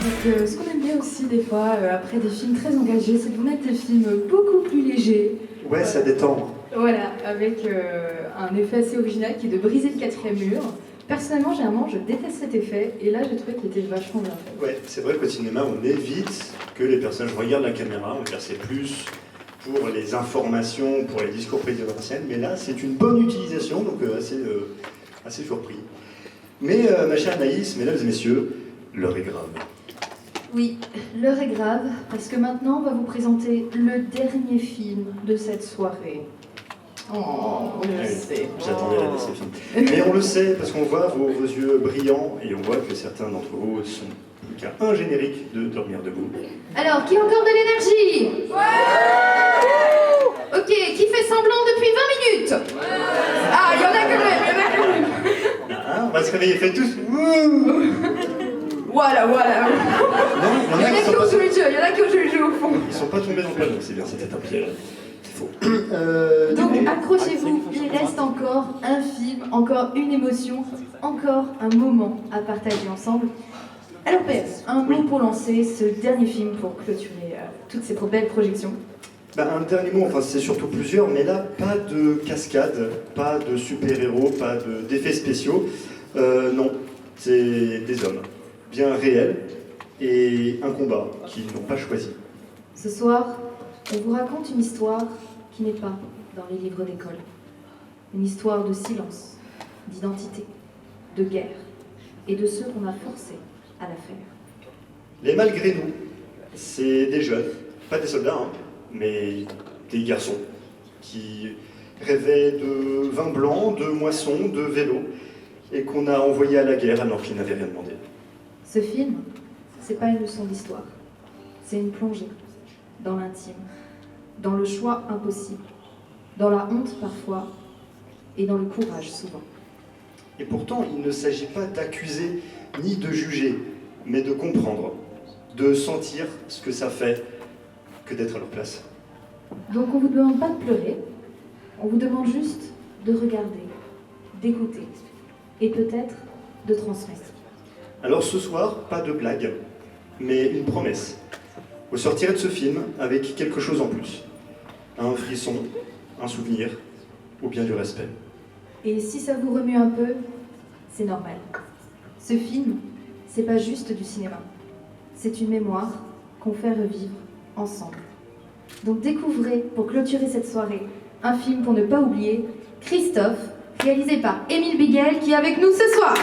Donc, ce qu'on aime bien aussi des fois, après des films très engagés, c'est de vous mettre des films beaucoup plus légers. Ouais, ça détend. Voilà, avec un effet assez original qui est de briser le quatrième mur. Personnellement, généralement, je déteste cet effet, et là, j'ai trouvé qu'il était vachement bien fait. Ouais, c'est vrai qu'au cinéma, on évite que les personnages regardent la caméra, on va dire c'est plus pour les informations, pour les discours présidentiels, mais là, c'est une bonne utilisation, donc assez surpris. Mais ma chère Anaïs, mesdames et messieurs, l'heure est grave. Oui, l'heure est grave, parce que maintenant, on va vous présenter le dernier film de cette soirée. Oh, on le sait. J'attendais la déception. Mais on le sait, parce qu'on voit vos yeux brillants, et on voit que certains d'entre vous sont plus qu'à un générique de dormir debout. Alors, qui a encore de l'énergie? Ok, qui fait semblant depuis 20 minutes? Ah, il y en a quand même. Ah, on va se réveiller, faites tous. Wouh. Voilà. Non, Il y en a qui ont joué le jeu, au fond. Ils sont pas tombés dans le panneau, c'est bien, c'était un piège. C'est faux. Donc accrochez-vous, il reste encore un film, encore une émotion, encore un moment à partager ensemble. Alors PS, un mot pour lancer ce dernier film, pour clôturer toutes ces belles projections. Un dernier mot, enfin c'est surtout plusieurs, mais là, pas de cascade, pas de super-héros, pas d'effets spéciaux. Non, c'est des hommes, bien réels, et un combat qu'ils n'ont pas choisi. Ce soir, on vous raconte une histoire qui n'est pas dans les livres d'école. Une histoire de silence, d'identité, de guerre, et de ceux qu'on a forcés à la faire. Les malgré nous, c'est des jeunes, pas des soldats, hein, mais des garçons, qui rêvaient de vin blanc, de moissons, de vélos, et qu'on a envoyés à la guerre alors qu'ils n'avaient rien demandé. Ce film, c'est pas une leçon d'histoire, c'est une plongée dans l'intime, dans le choix impossible, dans la honte parfois, et dans le courage souvent. Et pourtant, il ne s'agit pas d'accuser ni de juger, mais de comprendre, de sentir ce que ça fait que d'être à leur place. Donc on vous demande pas de pleurer, on vous demande juste de regarder, d'écouter, et peut-être de transmettre. Alors ce soir, pas de blague, mais une promesse. Vous sortirez de ce film avec quelque chose en plus. Un frisson, un souvenir, ou bien du respect. Et si ça vous remue un peu, c'est normal. Ce film, c'est pas juste du cinéma. C'est une mémoire qu'on fait revivre ensemble. Donc découvrez, pour clôturer cette soirée, un film pour ne pas oublier, Christophe, réalisé par Émile Biguel, qui est avec nous ce soir.